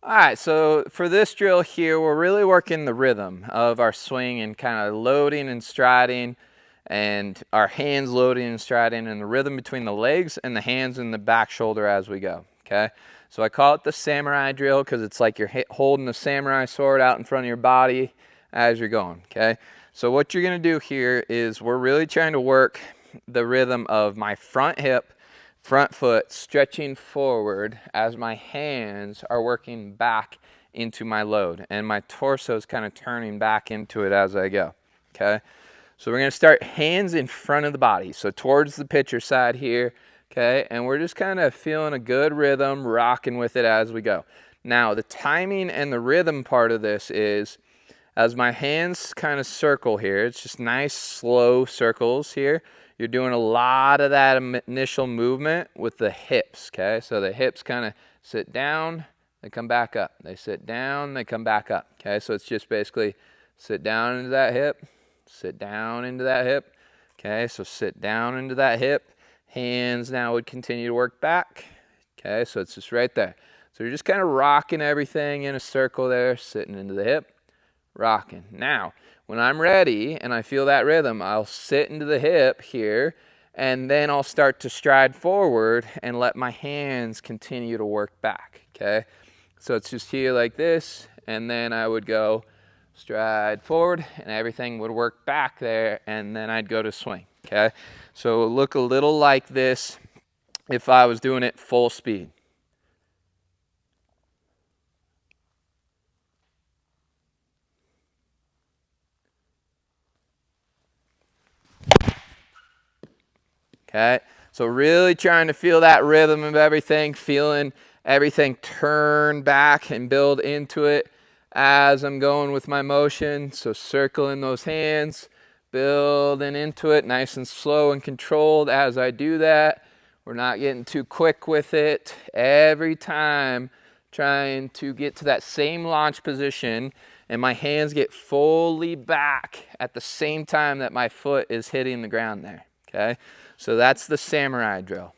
All right, so for this drill here, we're really working the rhythm of our swing and kind of loading and striding, and our hands loading and striding, and the rhythm between the legs and the hands and the back shoulder as we go, okay? So I call it the samurai drill because it's like you're holding the samurai sword out in front of your body as you're going, okay? So what you're gonna do here is we're really trying to work the rhythm of my front hip, front foot stretching forward as my hands are working back into my load, and my torso is kind of turning back into it as I go, okay? So we're gonna start hands in front of the body, so towards the pitcher side here, okay? And we're just kind of feeling a good rhythm, rocking with it as we go. Now, the timing and the rhythm part of this is, as my hands kind of circle here, it's just nice slow circles here. You're doing a lot of that initial movement with the hips, okay? So the hips kind of sit down, they come back up. They sit down, they come back up, okay? So it's just basically sit down into that hip, sit down into that hip, okay? So sit down into that hip. Hands now would continue to work back, okay? So it's just right there. So you're just kind of rocking everything in a circle there, sitting into the hip, rocking. Now, when I'm ready and I feel that rhythm, I'll sit into the hip here, and then I'll start to stride forward and let my hands continue to work back, okay? So it's just here like this, and then I would go stride forward, and everything would work back there, and then I'd go to swing, okay? So it would look a little like this if I was doing it full speed. Okay, so really trying to feel that rhythm of everything, feeling everything turn back and build into it as I'm going with my motion. So circling those hands, building into it nice and slow and controlled as I do that. We're not getting too quick with it. Every time trying to get to that same launch position, and my hands get fully back at the same time that my foot is hitting the ground there, okay? So that's the samurai drill.